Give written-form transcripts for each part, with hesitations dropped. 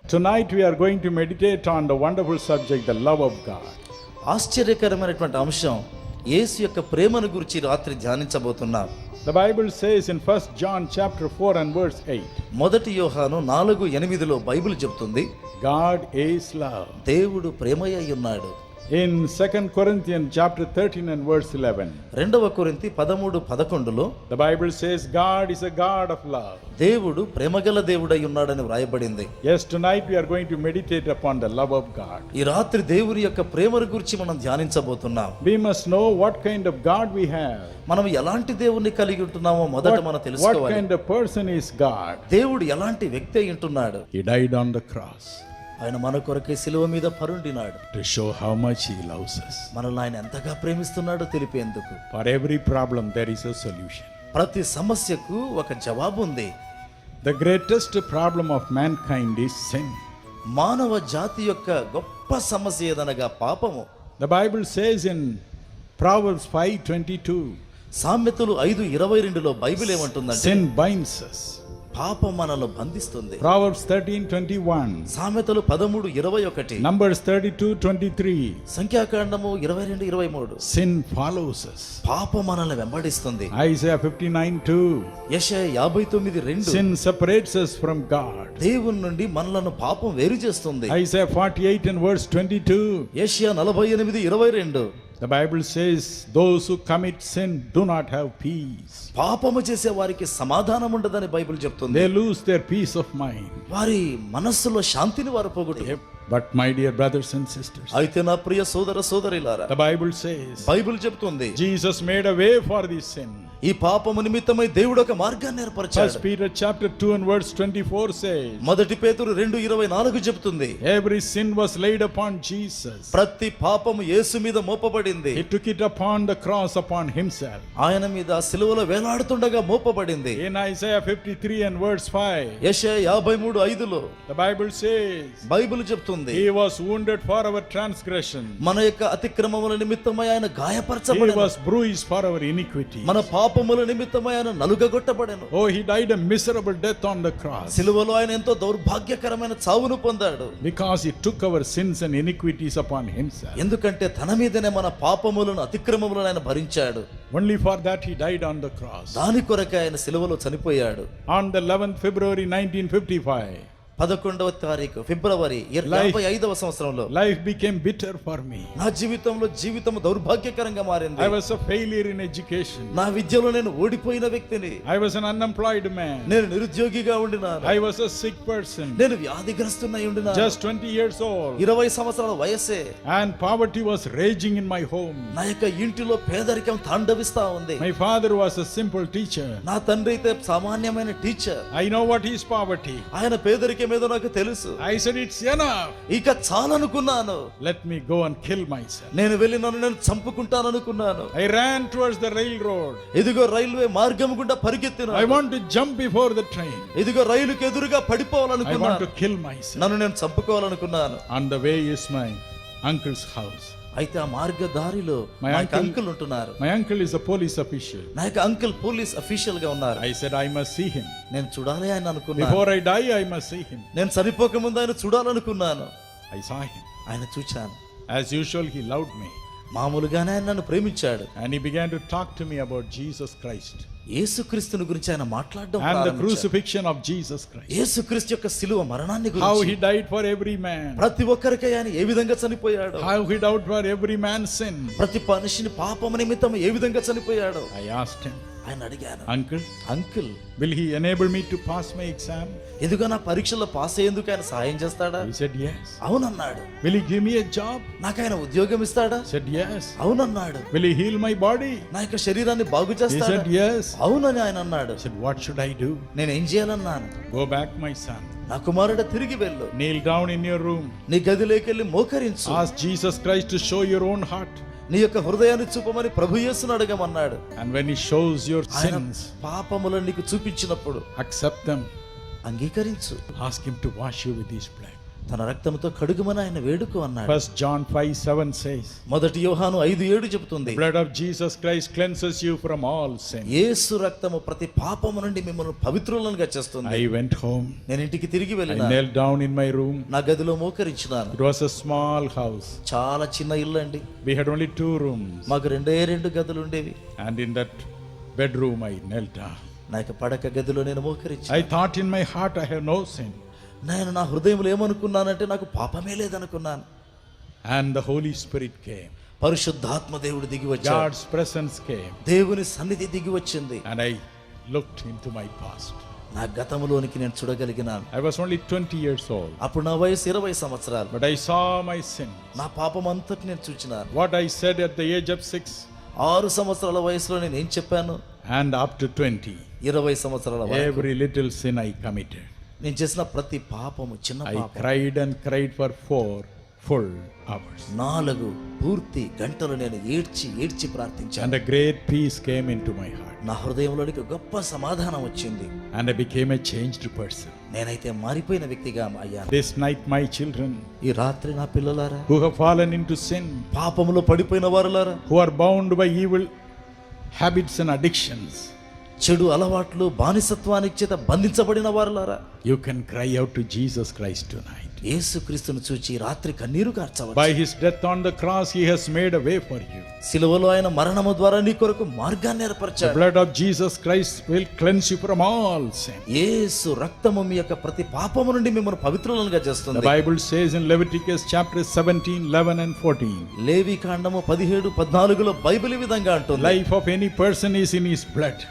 Tonight we are going to meditate on the wonderful subject, the love of God. ఆశ్చర్యకరమైనటువంటి అంశం యేసు యొక్క ప్రేమను గురించి రాత్రి ధ్యానించబోతున్నాం. The Bible says in 1 John chapter 4 and verse 8. మొదటి యోహాను 4:8 బైబిల్ చెప్తుంది, God is love. దేవుడు ప్రేమయ్య ఉన్నాడు. In 2 Corinthians chapter 13 and verse 11. 2 కొరింథీ 13:11 The Bible says God is a God of love. దేవుడు ప్రేమగల దేవుడై ఉన్నాడని వ్రాయబడింది. Yes, tonight we are going to meditate upon the love of God. ఈ రాత్రి దేవుని యొక్క ప్రేమను గురించి మనం ధ్యానించబోతున్నాం. We must know what kind of God we have. మనం ఎలాంటి దేవుణ్ణి కలిగి ఉంటున్నామో మొదట మనం What తెలుసుకోవాలి. kind of person is God? దేవుడు ఎలాంటి వ్యక్తి అయి ఉంటున్నాడు? He died on the cross ఆయన మన కొరకే సిలువ మీద పరుండినాడు. to show how much he loves us. మనల్ని ఆయన ఎంతగా ప్రేమిస్తున్నాడో తెలిపేందుకు. For every problem there is a solution. ప్రతి సమస్యకు ఒక జవాబు ఉంది. The greatest problem of mankind is sin. మానవ జాతి యొక్క గొప్ప సమస్య ఏదనగా పాపము. The Bible says in Proverbs 5:22, సామెతలు 5:22 బైబిల్ ఏమంటుందంటే, sin binds us. పాపం మనల్ని బంధిస్తుంది. Proverbs 13:21, సామెతలు 13:21, Numbers 32:23, సంఖ్యాకాండము 22:23, sin follows us. పాపం మనల్ని వెంబడిస్తుంది. Isaiah 59:2, యెషయా 59:2, sin separates us from God. దేవుని నుండి మనలను పాపం వేరు చేస్తుంది. Isaiah 48 and verse 22, యెషయా 48:22, the Bible says those who commit sin do not have peace. పాపము చేసే వారికి సమాధానం ఉండదని బైబిల్ చెప్తుంది. They lose their peace of mind. వారి మనస్సులో శాంతిని వారు పోగొట్టు. But my dear brothers and sisters, అయితే నా ప్రియ సోదర సోదరులారా, the Bible says బైబిల్ చెప్తుంది, Jesus made a way for this sin. ఈ పాపము నిమిత్తమై దేవుడు ఒక మార్గాన్ని 1 ఏర్పరిచాడు. Peter chapter 2 and verse 24 says, మొదటి పేతురు 2:24 చెప్తుంది, every sin was laid upon Jesus. ప్రతి పాపము యేసు మీద మోపబడింది. He took it upon the cross upon himself. ఆయన మీద సిలువలో వేలాడుతుండగా మోపబడింది. In Isaiah 53 and verse 5, యెషయా 53:5 the Bible says బైబిల్ చెప్తుంది, he was wounded for our transgression. మన యొక్క అతిక్రమముల నిమిత్తమై ఆయన He గాయపరచబడెను. was bruised for our iniquity. మన పాపముల నిమిత్తమై ఆయన నలుగగొట్టబడెను. Oh, he died a miserable death on the cross. సిలువలో ఆయన ఎంతో దౌర్భాగ్యకరమైన చావును పొందాడు. Because he took our sins and iniquities upon himself. ఎందుకంటే తన మీదనే మన పాపములను అతిక్రమములను ఆయన భరించాడు. Only for that he died on the cross. దాని కొరకే ఆయన సిలువలో చనిపోయాడు. On the 11th February 1955, 11వ తారీఖు ఫిబ్రవరి 55వ సంవత్సరంలో life became bitter for me. నా జీవితం దౌర్భాగ్యకరంగా మారింది. I was a failure in education. నా విద్యలో నేను ఓడిపోయిన వ్యక్తిని. I was an unemployed man. నేను నిరుద్యోగిగా ఉండినాను. I was a sick person. నేను వ్యాధిగ్రస్తున్నై ఉండినాను. Just 20 years old. 20 సంవత్సరాల వయస్సే. And poverty was raging in my home. నా యొక్క ఇంటిలో పేదరికం తాండవిస్తా ఉంది. My father was a simple teacher. నా తండ్రి అయితే సామాన్యమైన teacher. I know what is poverty. ఆయన పేదరికం ఏదో నాకు తెలుసు. I said it's enough. ఇక చాలనుకున్నాను. Let me go and kill myself. నేను వెళ్ళి నన్ను చంపుకుంటాననుకున్నాను. I ran towards the railroad. ఇదిగో రైల్వే మార్గం గుండా పరిగెత్తినాను. I want to jump before the train. ఇదిగో రైలుకి ఎదురుగా I want పడిపోవాలనుకున్నాను. to kill myself. నన్ను నేను చంపుకోవాలనుకున్నాను. On the way is my uncle's house. అయితే ఆ మార్గ దారిలో My నా uncle- అంకుల్ ఉంటున్నారు. My uncle is a police official. నా యొక్క అంకుల్ పోలీస్ అఫీషియల్ గా ఉన్నారు. I said I must see him. నేను చూడాలి ఆయన అనుకున్నాను. Before I die, I must see him. నేను చనిపోక ముందు ఆయన చూడాలనుకున్నాను. I saw him. ఆయన చూచాను. As usual, he loved me. మామూలుగానే ఆయన నన్ను ప్రేమించాడు. And he began to talk to me about Jesus Christ. యేసుక్రీస్తుని గురించి ఆయన మాట్లాడడం And the ప్రారంభించాడు. crucifixion of Jesus Christ. యేసుక్రీస్తు యొక్క సిలువ మరణాన్ని How he గురించి, died for every man. ప్రతి ఒక్కరికి ఆయన ఏ విధంగా చనిపోయాడు, How he died for every man's sin. ప్రతి మనిషిని పాపము నిమిత్తం ఏ విధంగా చనిపోయాడు. I asked him, ఆయన అడిగాను, Uncle, uncle will he enable me to pass my exam? ఎదుగా నా పరీక్షలో పాస్ అయ్యేందుకు ఆయన సహాయం చేస్తాడా? He said yes. అవునన్నాడు. Will he give me a job? నాకు ఆయన ఉద్యోగం ఇస్తాడా? He said yes. అవునన్నాడు. Will he heal my body? నా యొక్క శరీరాన్ని బాగు He చేస్తాడా? said yes. అవునని ఆయన అన్నాడు. I said, what should I do? నేనేం చేయాలన్నాను. Go back, my son. నా కుమారుడు తిరిగి వెళ్ళు, Kneel down in your room. నీ గదిలోకి వెళ్ళి మోకరించు, Ask Jesus Christ to show your own heart. నీ యొక్క హృదయాన్ని చూపమని ప్రభు యేసును అడగమన్నాడు. And when he shows your ఆయన sins, పాపములను నీకు చూపించినప్పుడు accept them. అంగీకరించు. Ask him to wash you with his blood. తన రక్తంతో కడుగుమని ఆయన వేడుకో అన్నాడు. 1 John 5:7 says, మొదటి యోహాను 5:7 చెబుతుంది, the blood of Jesus Christ cleanses you from all sin. యేసు రక్తము ప్రతి పాపము నుండి మిమ్మల్ని పవిత్రులుగా చేస్తుంది. I went home. నేను ఇంటికి తిరిగి I వెళ్ళినా, knelt down in my room. నా గదిలో మోకరించినాను. It was a small house. చాలా చిన్న ఇల్లు అండి. We had only 2 rooms. మాకు 2 గదులు ఉండేవి. And in that bedroom I knelt down. నా యొక్క పడక గదిలో నేను మోకరించి, I thought in my heart I have no sin. నేను నా హృదయంలో ఏమనుకున్నానంటే నాకు పాపమే లేదనుకున్నాను. And the Holy Spirit came. పరిశుద్ధాత్మ దేవుడు దిగి వచ్చాడు. God's presence came. దేవుని సన్నిధి దిగి వచ్చింది. And I looked into my past. నా గతంలోనికి నేను చూడగలిగినాను. I was only 20 years old. అప్పుడు నా వయసు 20 సంవత్సరాలు. But I saw my sin. నా పాపం అంతటి నేను చూచినాను. What I said at the age of 6 6 సంవత్సరాల వయసులో నేను ఏం చెప్పాను, and up to 20, 20 సంవత్సరాల వరకు every little sin I committed. నేను చేసిన ప్రతి పాపము, చిన్న I పాపం, cried and cried for 4 full hours. 4 పూర్తి గంటలు నేను ఏడ్చి ప్రార్థించాను. And a great peace came into my heart. నా హృదయంలోనికి గొప్ప సమాధానం వచ్చింది. And I became a changed person. నేనైతే మారిపోయిన వ్యక్తిగా అయ్యాను. This night, my children ఈ రాత్రి నా పిల్లలారా, who have fallen into sin, పాపములో పడిపోయిన వారులారా, who are bound by evil habits and addictions, చెడు అలవాట్లు బానిసత్వానికి చేత బంధించబడిన వారులారా, you can cry out to Jesus Christ tonight. యేసుక్రీస్తును చూచి రాత్రి కన్నీరు కార్చవచ్చు. By his death on the cross, he has made a way for you. సిలువలో ఆయన మరణము ద్వారా నీ కొరకు మార్గాన్ని The ఏర్పరిచాడు. blood of Jesus Christ will cleanse you from all sin. యేసు రక్తము మీ యొక్క ప్రతి పాపము నుండి మిమ్మల్ని పవిత్రులుగా The చేస్తుంది. Bible says in Leviticus chapter 17, 11 and 14, లేవి కాండము 17, 14లో బైబిల్ ఈ విధంగా అంటుంది, life of any person is in his blood.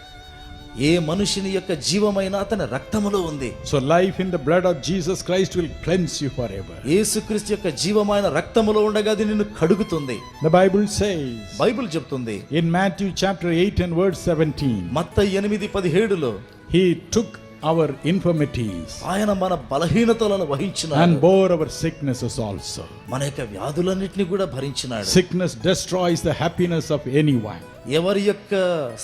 ఏ మనుషుని యొక్క జీవమైన అతని రక్తములో ఉంది. So life in the blood of Jesus Christ will cleanse you forever. యేసుక్రీస్తు యొక్క జీవమైన రక్తములో ఉండగా అది నిన్ను కడుగుతుంది. The Bible says బైబిల్ చెప్తుంది in Matthew chapter 8 and verse 17, Mattayi 8:17లో he took our infirmities ఆయన మన బలహీనతలను వహించినాడు, and bore our sicknesses also. మన యొక్క వ్యాధులన్నిటిని కూడా భరించినాడు. Sickness destroys the happiness of anyone. ఎవరి యొక్క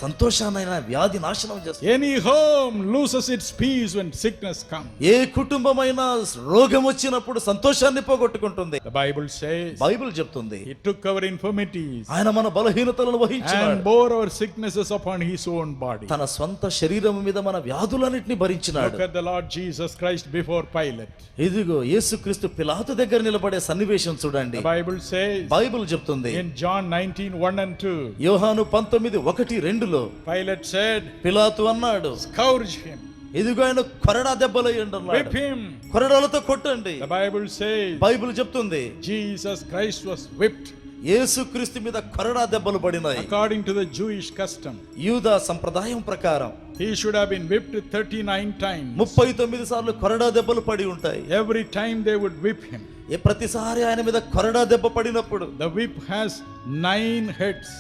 సంతోషాన్నైనా వ్యాధి నాశనం చేస్తుంది. Any home loses its peace when sickness comes. ఏ కుటుంబమైనా రోగం వచ్చినప్పుడు సంతోషాన్ని పోగొట్టుకుంటుంది. The Bible says బైబిల్ చెప్తుంది he took our infirmities ఆయన మన బలహీనతలను వహించినాడు, and bore our sicknesses upon his own body. తన స్వంత శరీరం మీద మన వ్యాధులన్నిటిని భరించినాడు. Look at the Lord Jesus Christ before Pilate. ఇదిగో యేసుక్రీస్తు పిలాతు దగ్గర నిలబడే సన్నివేశం చూడండి. The Bible says బైబిల్ చెప్తుంది in John 19:1 and 2, యోహాను 19:1-2లో Pilate said, పిలాతు అన్నాడు, scourge him, ఇదిగో ఆయన కొరడా దెబ్బలేయండి అన్నాడు. whip him. కొరడాలతో కొట్టండి. The Bible says బైబిల్ చెప్తుంది Jesus Christ was whipped యేసుక్రీస్తు మీద కొరడా దెబ్బలు పడినాయి. according to the Jewish custom. యూదా సంప్రదాయం ప్రకారం He should have been whipped 39 times. 39 సార్లు కొరడా దెబ్బలు పడి ఉంటాయి. Every time they would whip him. ప్రతిసారి ఆయన మీద కొరడా దెబ్బ పడినప్పుడు The whip has 9 heads.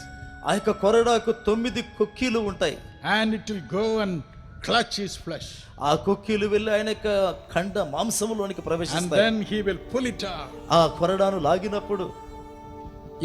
ఆ యొక్క కొరడాకు 9 కొక్కీలు ఉంటాయి. And it will go and clutch his flesh. ఆ కొక్కీలు వెళ్ళి ఆయన యొక్క ఖండ మాంసములోనికి And ప్రవేశిస్తాయి. then he will pull it out. ఆ కొరడాను లాగినప్పుడు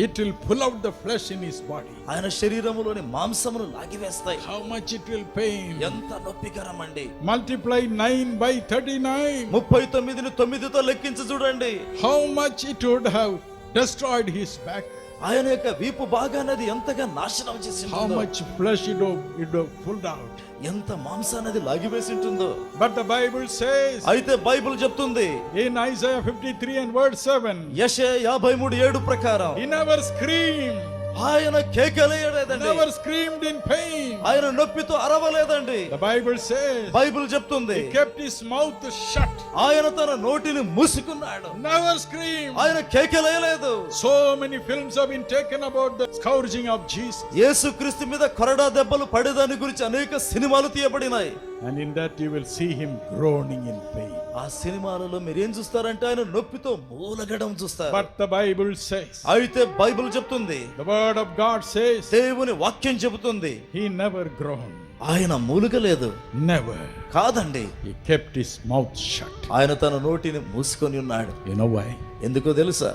It will pull out the flesh in his body. ఆయన శరీరములోని మాంసమును లాగివేస్తాయి. How much it will pain. ఎంత నొప్పికరం అండి. Multiply 9 by 39. 39ని 9తో లెక్కించి చూడండి. How much it would have destroyed his back. ఆయన యొక్క వీపు భాగానది ఎంతగా నాశనం చేసి How ఉంటుందో, much flesh it would have pulled out. ఎంత మాంసానది లాగివేసి ఉంటుందో. But the Bible says అయితే బైబిల్ చెప్తుంది in Isaiah 53 and verse 7, యెషయా 53:7 ప్రకారం he never screamed, ఆయన కేకలేయలేదండి, never screamed in pain. ఆయన నొప్పితో అరవలేదండి. The Bible says బైబిల్ చెప్తుంది he kept his mouth shut, ఆయన తన నోటిని మూసుకున్నాడు, never screamed. ఆయన కేకలేయలేదు. So many films have been taken about the scourging of Jesus. యేసుక్రీస్తు మీద కొరడా దెబ్బలు పడేదాని గురించి అనేక సినిమాలు తీయబడినాయి. And in that you will see him groaning in pain. ఆ సినిమాలలో మీరేం చూస్తారంటే ఆయన నొప్పితో మూలగడం చూస్తారు. But the Bible says, అయితే బైబిల్ చెప్తుంది, the word of God says, దేవుని వాక్యం చెబుతుంది, he never groaned. ఆయన మూలుగలేదు. Never. కాదండి, He kept his mouth shut. ఆయన తన నోటిని మూసుకొని ఉన్నాడు. You know why? ఎందుకో తెలుసా?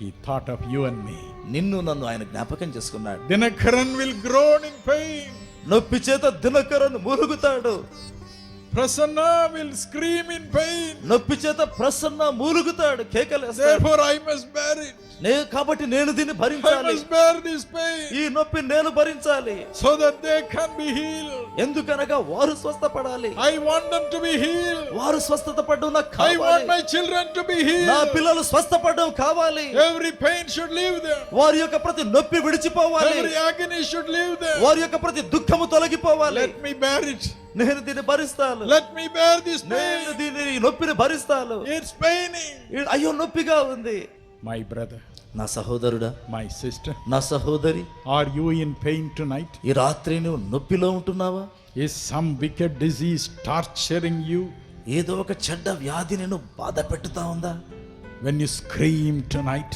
He thought of you and me. నిన్ను నన్ను ఆయన జ్ఞాపకం చేసుకున్నాడు. Dinakaran will groan in pain. నొప్పి చేత దినకరను మూలుగుతాడు. Prasanna will scream in pain. నొప్పి చేత Prasanna మూలుగుతాడు, కేకలేస్తాడు. Therefore I must bear it. కాబట్టి నేను దీన్ని I భరించాలి, must bear this pain ఈ నొప్పి నేను భరించాలి. so that they can be healed. ఎందుకనగా వారు స్వస్థపడాలి. I want them to be healed. వారు స్వస్థత పడడం నాకు I want కావాలి. my children to be నా healed. పిల్లలు స్వస్థపడడం కావాలి. Every pain should leave them. వారి యొక్క ప్రతి నొప్పి విడిచిపోవాలి. Every agony should leave them. వారి యొక్క ప్రతి దుఃఖము తొలగిపోవాలి. Let me bear it. నేను దీన్ని భరిస్తాను. Let me bear this నేను pain. దీన్ని ఈ నొప్పిని భరిస్తాను. It's paining. అయ్యో నొప్పిగా ఉంది. My brother, నా సహోదరుడా, my sister, నా సహోదరి, are you in pain tonight? ఈ రాత్రి నువ్వు నొప్పిలో ఉంటున్నావా? Is some wicked disease torturing you? ఏదో ఒక చెడ్డ వ్యాధి నిన్ను బాధ పెట్టుతా ఉందా? When you scream tonight,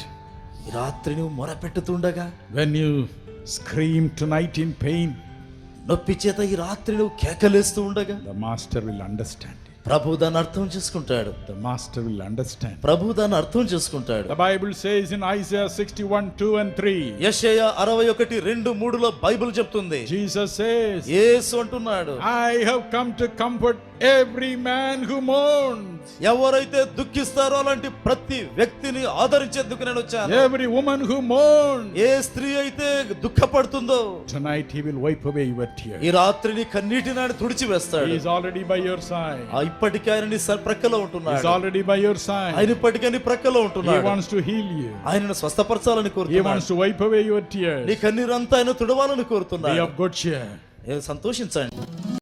ఈ రాత్రి నువ్వు మొరపెట్టుతుండగా, when you scream tonight in pain, నొప్పి చేత ఈ రాత్రి నువ్వు కేకలేస్తూ ఉండగా, the master will understand it. ప్రభు దాన్ని అర్థం చేసుకుంటాడు. The master will understand. ప్రభు దాన్ని అర్థం చేసుకుంటాడు. The Bible says in Isaiah 61:2-3. యెషయా 61:2-3లో బైబిల్ చెప్తుంది. Jesus says, యేసు అంటున్నాడు, I have come to comfort every man who mourns. ఎవరైతే దుఃఖిస్తారో అలాంటి ప్రతి వ్యక్తిని ఆదరించేందుకు నేను వచ్చాను. Every woman who mourns. ఏ స్త్రీ అయితే దుఃఖపడుతుందో, Tonight he will wipe away your tears. ఈ రాత్రి నీ కన్నీటిని ఆయన తుడిచి He వేస్తాడు. is already by your side. ఇప్పటికే ఆయన నీ ప్రక్కలో He is ఉంటున్నాడు. already by your side. ఆయన ఇప్పటికే నీ ప్రక్కలో He ఉంటున్నాడు. wants to heal you. ఆయనను స్వస్థపరచాలని He కోరుతున్నాడు. wants to wipe away your tears. నీ కన్నీరంతా ఆయన తుడవాలని Be కోరుతున్నాడు. of good cheer. సంతోషించండి.